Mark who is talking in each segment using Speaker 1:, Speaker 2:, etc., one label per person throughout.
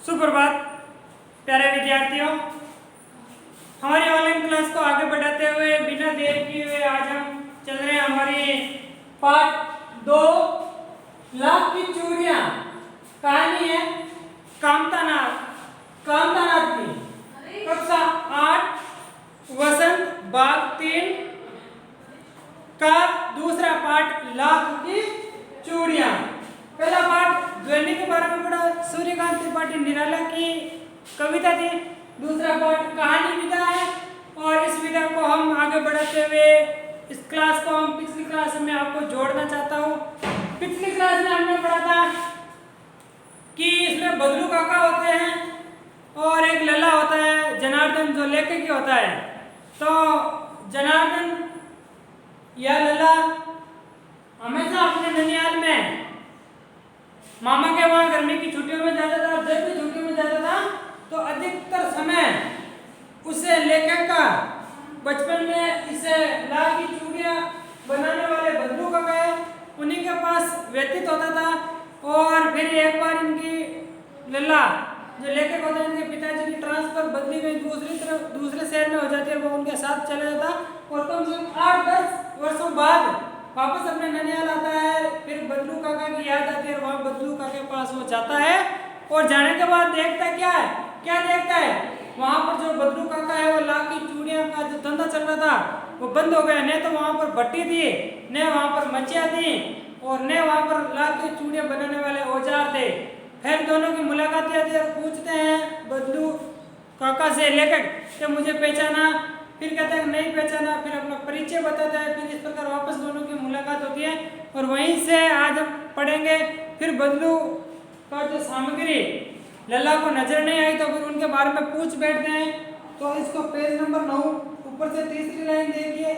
Speaker 1: सुप्रभात प्यारे विद्यार्थियों, हमारी ऑनलाइन क्लास को आगे बढ़ाते हुए बिना देर किए हुए आज हम चल रहे हैं हमारी पार्ट 2 लाख की चूड़ियां। कहानी है कामतानाथ की, कक्षा 8 वसंत बाग 3 का दूसरा पार्ट लाख की चूड़ियां। पहला पार्ट ध्वनि के बारे में पढ़ा, सूर्यकांत त्रिपाठी निराला की कविता थी। दूसरा पार्ट कहानी विधा है और इस विधा को हम आगे बढ़ाते हुए इस क्लास को हम पिछली क्लास में आपको जोड़ना चाहता हूँ। पिछली क्लास में हमने पढ़ा था कि इसमें बदलू काका होते हैं और एक लल्ला होता है जनार्दन जो लेखक होता है। तो जनार्दन या लल्ला हमेशा अपने ननिहाल में मामा के वहां गर्मी की छुट्टियों में जाता था। जब भी छुट्टियों में जाता था तो अधिकतर समय उसे लेखक का बचपन में इसे लाख की चूड़ियां बनाने वाले बदलू काका है उन्हीं के पास व्यतीत होता था। और फिर एक बार इनकी लल्ला जो लेखक होता है इनके पिताजी की ट्रांसफर बदली में दूसरे शहर में हो जाती है, वो उनके साथ चला जाता और कम से कम 8-10 वर्षों बाद वापस अपने ननिहाल आता है। फिर बदलू काका की याद आती है, वहां बदलू काका के पास वो जाता है और जाने के बाद देखता क्या देखता है वहां पर जो बदलू काका है वो लाख की चूड़ियां का जो धंधा चल रहा था वो बंद हो गया। न तो वहां पर भट्टी थी, न वहां पर मच्छियां थी और न वहां पर लाख की चूड़ियां बनाने वाले औजार थे। फिर दोनों की मुलाकात आती है और पूछते हैं बदलू काका से लेखक कि मुझे पहचाना। फिर कहता है नहीं पहचाना, फिर अपना परिचय बताता है। फिर इस प्रकार वापस दोनों की मुलाकात होती है और वहीं से आज हम पढ़ेंगे। फिर बदलू का जो सामग्री लल्ला को नजर नहीं आई तो फिर उनके बारे में पूछ बैठते हैं। तो इसको पेज नंबर 9 ऊपर से तीसरी लाइन देखिए,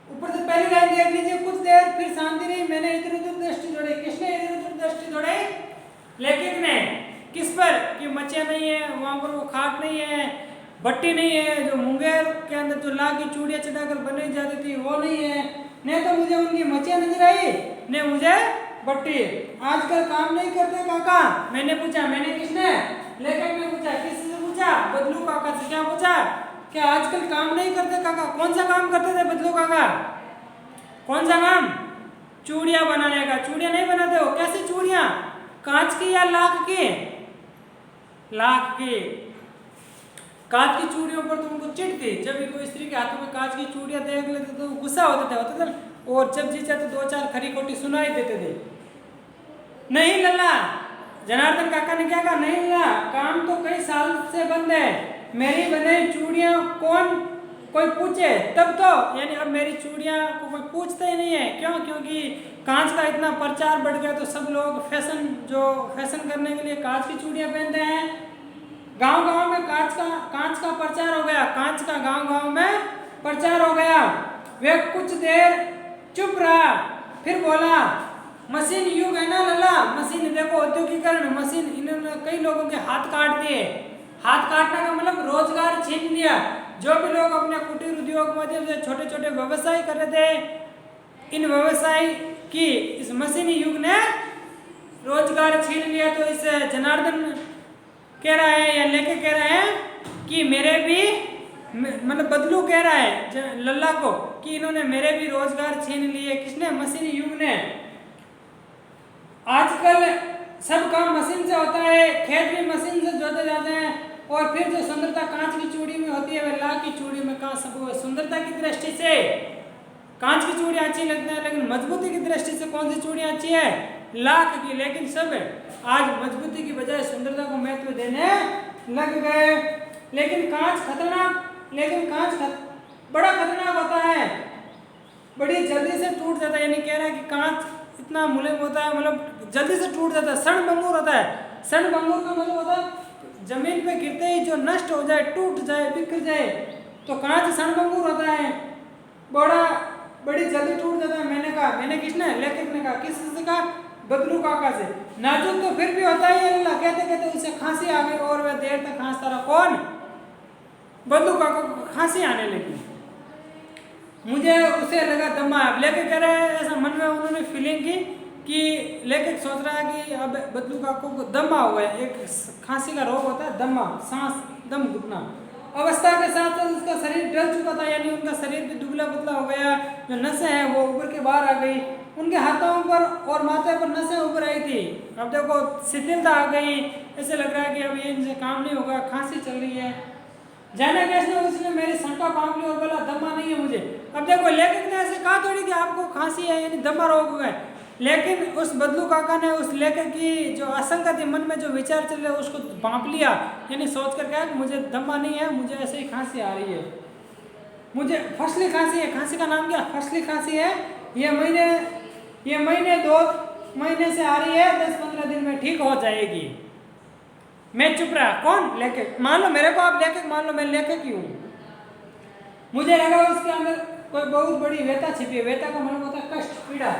Speaker 1: ऊपर से पहली लाइन देख लीजिए। कुछ देर फिर शांति रही, मैंने इधर उधर दृष्टि दौड़ाई। किसने इधर उधर दृष्टि दौड़ाई? लेखक ने। किस पर? कि मच्छियां नहीं है वहां पर, वो खाट नहीं है, भट्टी नहीं है, जो मुंगेर के अंदर जो लाख की चूड़ियां चढ़ाकर बनाई जाती थी वो नहीं है, नहीं तो मुझे उनकी मच्छियां नजर आई, नहीं मुझे भट्टी। आजकल काम नहीं करते काका? मैंने पूछा। मैंने किसने? लेखक ने पूछा। किससे पूछा? बदलू काका से। क्या पूछा? क्या आजकल काम नहीं करते काका? कौन सा काम करते थे बदलू काका? कौन सा काम? चूड़ियां बनाने का। चूड़ियां नहीं बनाते हो? कैसी चूड़ियां? कांच की या लाख की? लाख की। कांच की चूड़ियों पर तो उनको चिढ़ थी। जब भी कोई स्त्री के हाथों में कांच की चूड़ियां देख लेते तो गुस्सा होता था और जब जी चाहते 2-4 खरी खोटी सुनाई देते थे। नहीं लल्ला, जनार्दन काका ने क्या कहा? नहीं लल्ला, काम तो कई साल से बंद है। मेरी बनाई चूड़ियां कोई पूछे तब तो, यानी अब मेरी चूड़ियां को कोई पूछता ही नहीं है। क्यों? क्योंकि कांच का इतना प्रचार बढ़ गया तो सब लोग फैशन करने के लिए कांच की चूड़ियां पहनते हैं। गांव-गांव में कांच का प्रचार हो गया। कांच का गांव-गांव में प्रचार हो गया। वे कुछ देर चुप रहा, फिर बोला, मशीन युग है ना लल्ला, मशीन देखो, औद्योगिकरण, मशीन, इन्होंने कई लोगों के हाथ काट दिए। हाथ काटने का मतलब रोजगार छीन लिया। जो भी लोग अपने कुटीर उद्योग के माध्यम से छोटे छोटे व्यवसाय कर रहे थे, इन व्यवसाय की इस मशीनी युग ने रोजगार छीन लिया। तो इस जनार्दन कह रहा है या लेके कह रहा है कि मेरे भी, मतलब बदलू कह रहा है लल्ला को कि इन्होंने मेरे भी रोजगार छीन लिए। किसने? मशीनी युग ने। आजकल सब काम मशीन से होता है, खेत भी मशीन से जोते जाते हैं और फिर जो सुंदरता कांच की चूड़ी में होती है वह लाख की चूड़ी में कहाँ सब। सुंदरता की दृष्टि से कांच की चूड़ियां अच्छी लगती है, लेकिन मजबूती की दृष्टि से कौन सी चूड़ियां अच्छी है? लाख की। लेकिन सब आज मजबूती की बजाय सुंदरता को महत्व देने लग गए। लेकिन कांच बड़ा खतरनाक होता है, बड़ी जल्दी से टूट जाता है। यानी कह रहा है कि कांच इतना मुलायम होता है, मतलब जल्दी से टूट जाता है, क्षण भंगुर होता है। क्षण भंगुर का मतलब होता है जमीन पे गिरते ही जो नष्ट हो जाए, टूट जाए, बिखर जाए, तो कांच क्षण भंगुर होता है, बड़ी जल्दी टूट जाता है। मैंने किसने? लेखक ने कहा। किससे कहा? बदलू काका से। नाजुक तो फिर भी होता ही है लल्ला। कहते कहते उसे खांसी आ गई और वह देर तक खांसता रहा। कौन? बदलू काका को खांसी आने लगी। मुझे उसे लगा दमा। लेके कह रहे हैं ऐसा मन में उन्होंने फीलिंग की कि लेखक सोच रहा है कि अब बदलू काका को दमा हुआ है, एक खांसी का रोग होता है दमा, सांस दम घुटना। अवस्था के साथ साथ उसका शरीर ढल चुका था, यानी उनका शरीर भी दुबला पतला हो गया, जो नसें हैं वो उभर के बाहर आ गई, उनके हाथों पर और माथे पर नसें उभर आई थी। अब देखो शिथिलता आ गई, ऐसे लग रहा है कि अब ये इनसे काम नहीं होगा, खांसी चल रही है। जाना कैसे उसने मेरी शंका पांप ली और बोला दमा नहीं है मुझे। अब देखो लेखक ने ऐसे कहा थोड़ी कि आपको खांसी है यानी दमा रोग है, लेकिन उस बदलू काका ने उस लेखक की जो आशंका थी, मन में जो विचार चल रहे उसको भांप लिया, यानी सोच कर कहा कि मुझे दमा नहीं है, मुझे ऐसे ही खांसी आ रही है, मुझे फसली खांसी है। खांसी का नाम क्या? फसली खांसी है। ये महीने 2 महीने से आ रही है, 10-15 दिन में ठीक हो जाएगी। मैं चुप रहा। कौन? लेखक। मान लो मेरे को आप लेखक मान लो, मैं लेखक ही हूँ। मुझे लगा उसके अंदर कोई बहुत बड़ी व्यथा छिपी है। व्यथा का मतलब होता है कष्ट, पीड़ा।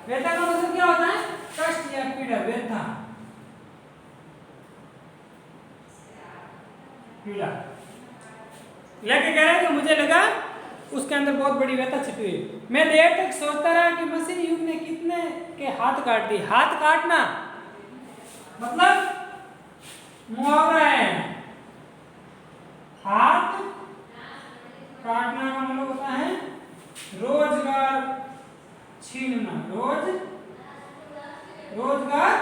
Speaker 1: व्यथा का मतलब क्या होता है? कष्ट या पीड़ा, व्यथा, पीड़ा। लेखक कह रहा है कि मुझे लगा उसके अंदर बहुत बड़ी व्यथा छिपी हुई। मैं देर तक सोचता रहा कि मशीनी युग ने कितने के हाथ काट दिए। हाथ काटना मतलब मुहावरा है। हाथ काटना का मतलब होता है रोजगार छीनना, रोजगार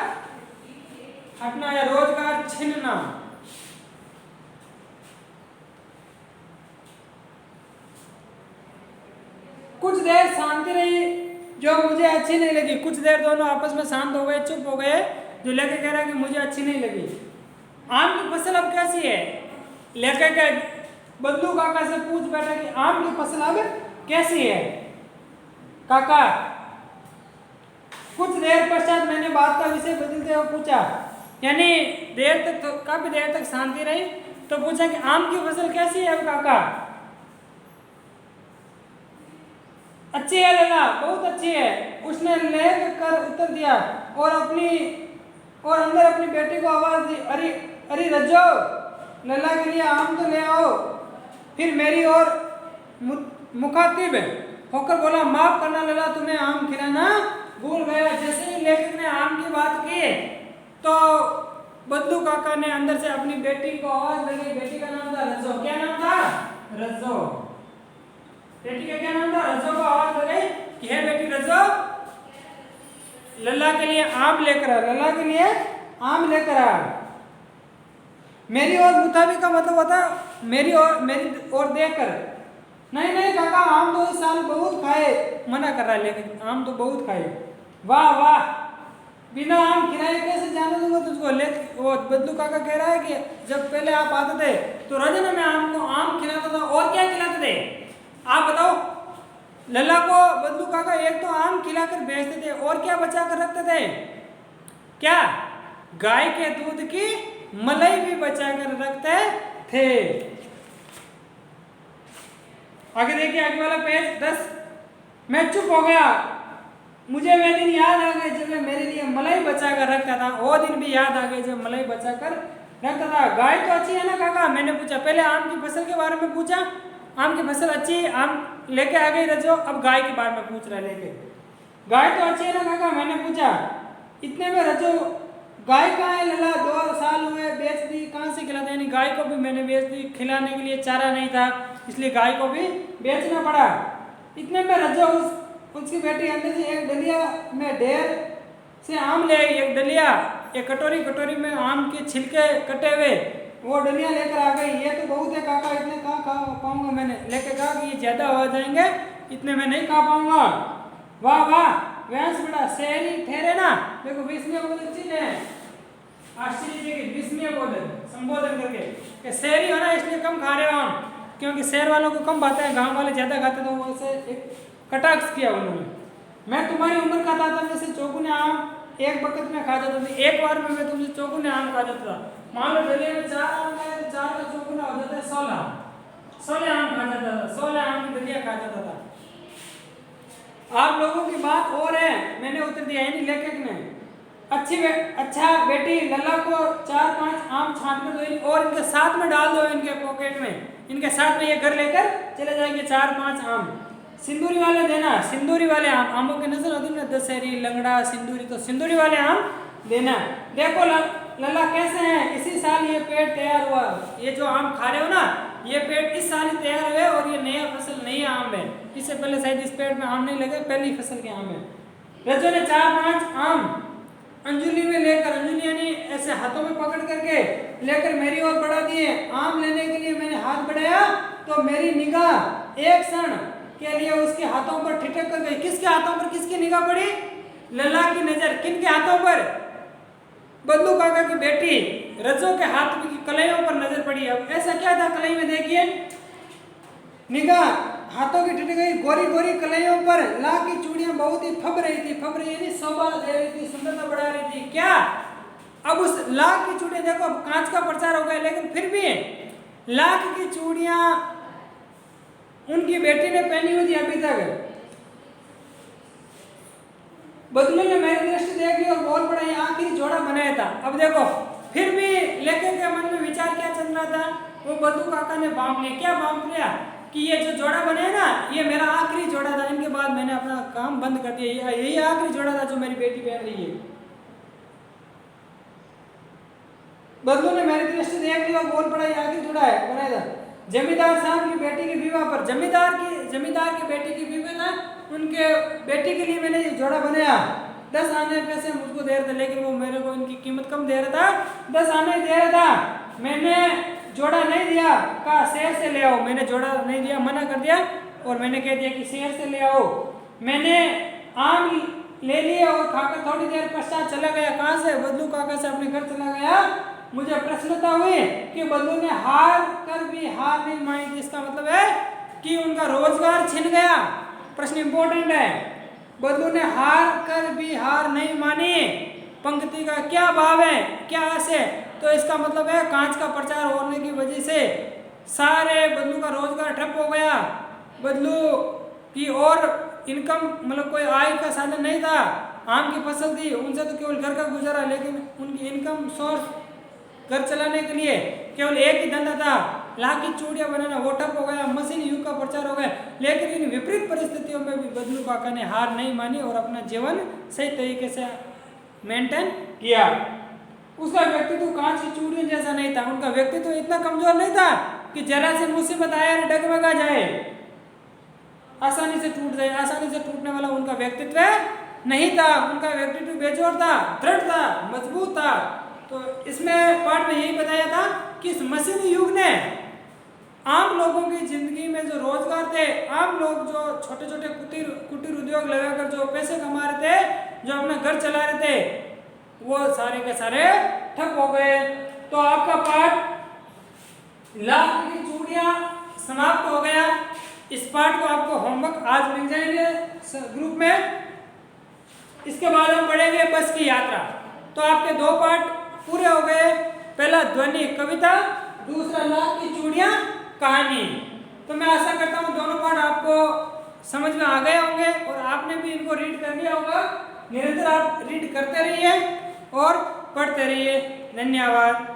Speaker 1: हटना या रोजगार छीनना। कुछ देर शांति रही जो मुझे अच्छी नहीं लगी। कुछ देर दोनों आपस में शांत हो गए, चुप हो गए। जो लेखक कह रहा है कि मुझे अच्छी नहीं लगी। आम की फसल अब कैसी है? लेखक बदलू काका से पूछ बैठा कि आम की फसल अब कैसी है काका? कुछ देर पश्चात मैंने बात का विषय बदलते हुए पूछा, यानी देर तक तो काफी देर तक शांति रही, तो पूछा कि आम की फसल कैसी है अब काका? अच्छी है लला, बहुत अच्छी है, उसने लेख कर उत्तर दिया और अंदर अपनी बेटी को आवाज दी, अरे रज्जो, लला के लिए आम तो ले आओ। फिर मेरी ओर मुखातिब होकर बोला, माफ करना लला, तुम्हें आम खिलाना भूल गया। जैसे ही लेखक ने आम की बात की तो बदलू काका ने अंदर से अपनी बेटी को आवाज लगी। बेटी का नाम था रज्जो। क्या नाम था? रज्जो। बेटी का क्या नाम था? रज्जो को आवाज लगाई कि हे बेटी रज्जो, लल्ला के लिए आम लेकर आ, लल्ला के लिए आम लेकर आ। मेरी ओर मुताबिक का मतलब होता मेरी ओर देखकर। नहीं काका, आम तो इस साल बहुत खाए। मना कर रहा है लेकिन आम तो बहुत खाए। वाह वाह, बिना आम खिलाए कैसे जाने दूंगा तुझको। वो बदलू काका कह रहा है कि जब पहले आप आते थे तो रोजाना मैं आपको आम खिलाता था, और क्या खिलाते थे आप बताओ? लल्ला को बदलू काका एक तो आम खिलाकर बेचते थे, और क्या बचा कर रखते थे? क्या? गाय के दूध की मलाई भी बचा कर रखते थे। आगे देखिए, आगे वाला पेज 10। मैं चुप हो गया। मुझे वे दिन याद आ गए जब मैं मेरे लिए मलाई बचा कर रखता था। वो दिन भी याद आ गए जब मलाई बचा कर रखता था। गाय तो अच्छी है ना काका? मैंने पूछा। पहले आम की फसल के बारे में पूछा, आम की फसल अच्छी, आम लेके आ गई रजो। अब गाय के बारे में पूछ रहा है लेके। गाय तो अच्छी है ना काका? मैंने पूछा। इतने में रजो, गाय कहाँ है लला? 2 साल हुए, बेच दी। कहाँ से खिलाते? यानी गाय को भी मैंने बेच दी, खिलाने के लिए चारा नहीं था, इसलिए गाय को भी बेचना पड़ा। इतने में रजो उसकी बेटी अंदर से एक डलिया में ढेर से आम ले आई। एक डलिया, एक कटोरी में आम के छिलके कटे हुए वो डलिया लेकर आ गई। ये तो बहुत है काका, इतने कहाँ खा पाऊंगा? मैंने लेके कहा कि ये ज्यादा हो जाएंगे, इतने में नहीं खा पाऊंगा। वाह वाह, व्यांस बड़ा शहरी ठहरे ना। देखो 20वें बोधन चिन्ह है, आश्चर्य के 20वें बोधन संबोधन करके कि शहरी हो ना इसलिए कम खा रहे हो हम, क्योंकि शहर वालों को कम बातें हैं, गांव वाले ज्यादा खाते। तो वो से एक कटाक्ष किया उन्होंने। मैं तुम्हारी उम्र का था तब से चौगुने आम एक वक्त में खा जाता था। एक बार में मैं तुमसे चौगुने आम खा जाता था। मान लो डलिया में 4 आम खाए तो 4 का चौगुना हो जाता है 16 आम खा जाता था। 16 आम की डलिया खा जाता था। आप लोगों की बात और है, मैंने उत्तर दिया। यानी लेखक ने अच्छा बेटी लल्ला को 4-5 आम छांट कर दो और इनके साथ में डाल दो, इनके पॉकेट में, इनके साथ में ये घर लेकर चले जाएंगे 4-5 आम। सिंदूरी वाले देना, सिंदूरी वाले आम, आमों की नजर होती है ना, दशहरी, लंगड़ा, सिंदूरी, तो सिंदूरी वाले आम देना। देखो लल्ला कैसे हैं, इसी साल ये पेड़ तैयार हुआ, ये जो आम खा रहे हो ना, ये पेड़ इस साल ही तैयार हुए और ये नया फसल, नया आम है, इससे पहले शायद इस पेड़ में आम नहीं लगे, पहली फसल के आम है। रजो ने 4-5 आम अंजुली में लेकर, अंजुली यानी ऐसे हाथों में पकड़ करके लेकर मेरी ओर बढ़ा दिए। आम लेने के लिए मैंने हाथ बढ़ाया तो मेरी निगाह एक क्षण के लिए उसके हाथों पर ठिठक कर गई। किसके हाथों पर किसकी निगाह पड़ी? लल्ला की नजर किनके हाथों पर? बदलू काका की बेटी रजो के हाथ की कलाइयों पर नजर पड़ी। अब ऐसा क्या था कलाई में, देखिए निगाह हाथों की ठिठक गई, गोरी गोरी कलाइयों पर ला की चूड़ियां बहुत ही फब रही थी, फब रही यानी शोभा दे रही थी, सुंदरता बढ़ा रही थी। क्या अब उस लाख की चूड़ियां, देखो कांच का प्रचार हो गया, लेकिन फिर भी लाख की चूड़ियां उनकी बेटी ने पहनी हुई थी अभी तक। बदलू ने मेरी दृष्टि देख ली और बोल पड़ा, ये आखिरी जोड़ा बनाया था। अब देखो फिर भी लेखक के मन में विचार क्या चल रहा था, वो बदलू काका ने बांप लिया। क्या बांप लिया? कि ये जो जोड़ा बनाया ना, ये मेरा आखिरी जोड़ा था, इनके बाद मैंने अपना काम बंद कर दिया, यही आखिरी जोड़ा था जो मेरी बेटी पहन रही है। बदलू ने मेरी दृष्टि देख ली और बोल पड़ा, ये आखिरी जोड़ा है बनाया था। जमींदार साहब की बेटी की विवाह पर, जमींदार की बेटी की विवाह ना, उनके बेटी के लिए मैंने ये जोड़ा बनाया। 10 आने पैसे मुझको दे रहा था, लेकिन वो मेरे को इनकी कीमत कम दे रहा था, 10 आने दे रहा था। मैंने जोड़ा नहीं दिया, कहा शहर से ले आओ। मैंने जोड़ा नहीं दिया, मना कर दिया और मैंने कह दिया कि शहर से ले आओ। मैंने आम ले लिए और खाकर थोड़ी देर पश्चात चला गया। कहाँ से? बदलू काका से अपने घर चला गया। मुझे प्रसन्नता हुई कि बदलू ने हार कर भी हार नहीं मानी। इसका मतलब है कि उनका रोजगार छिन गया। प्रश्न इंपॉर्टेंट है, बदलू ने हार कर भी हार नहीं मानी। पंक्ति का क्या भाव है, क्या आशय? तो इसका मतलब है कांच का प्रचार होने की वजह से सारे बदलू का रोजगार ठप हो गया। बदलू की और इनकम मतलब कोई आय का साधन नहीं था। आम की फसल थी, उनसे तो केवल घर का गुजारा, लेकिन उनकी इनकम सोर्स घर चलाने के लिए केवल एक ही धंधा था, लाख की चूड़ियां बनाना, वो ठप हो गया। मशीन युग का प्रचार हो गया। लेकिन इन विपरीत परिस्थितियों में भी बदलू काका ने हार नहीं मानी और अपना जीवन सही तरीके से मेंटेन किया। उसका व्यक्तित्व कांच की चूड़ियों जैसा नहीं था। उनका व्यक्तित्व इतना कमजोर नहीं था कि जरा से मुसीबत आए और डगमगा जाए, आसानी से टूट जाए। आसानी से टूटने वाला उनका व्यक्तित्व नहीं था। उनका व्यक्तित्व बेजोड़ था, दृढ़ था, मजबूत था। तो इसमें पाठ में यही बताया था कि इस मशीनी युग ने आम लोगों की जिंदगी में जो रोजगार थे, आम लोग जो छोटे छोटे कुटीर उद्योग लगाकर जो पैसे कमा रहे थे, जो अपना घर चला रहे थे, वो सारे के सारे ठप हो गए। तो आपका पाठ लाख की चूड़ियां समाप्त हो गया। इस पाठ को आपको होमवर्क आज मिल जाएंगे ग्रुप में। इसके बाद हम पढ़ेंगे बस की यात्रा। तो आपके 2 पाठ पूरे हो गए। पहला ध्वनि कविता, दूसरा लाख की चूड़ियां कहानी। तो मैं आशा करता हूँ दोनों पाठ आपको समझ में आ गए होंगे और आपने भी इनको रीड कर लिया होगा। निरंतर आप रीड करते रहिए और पढ़ते रहिए। धन्यवाद।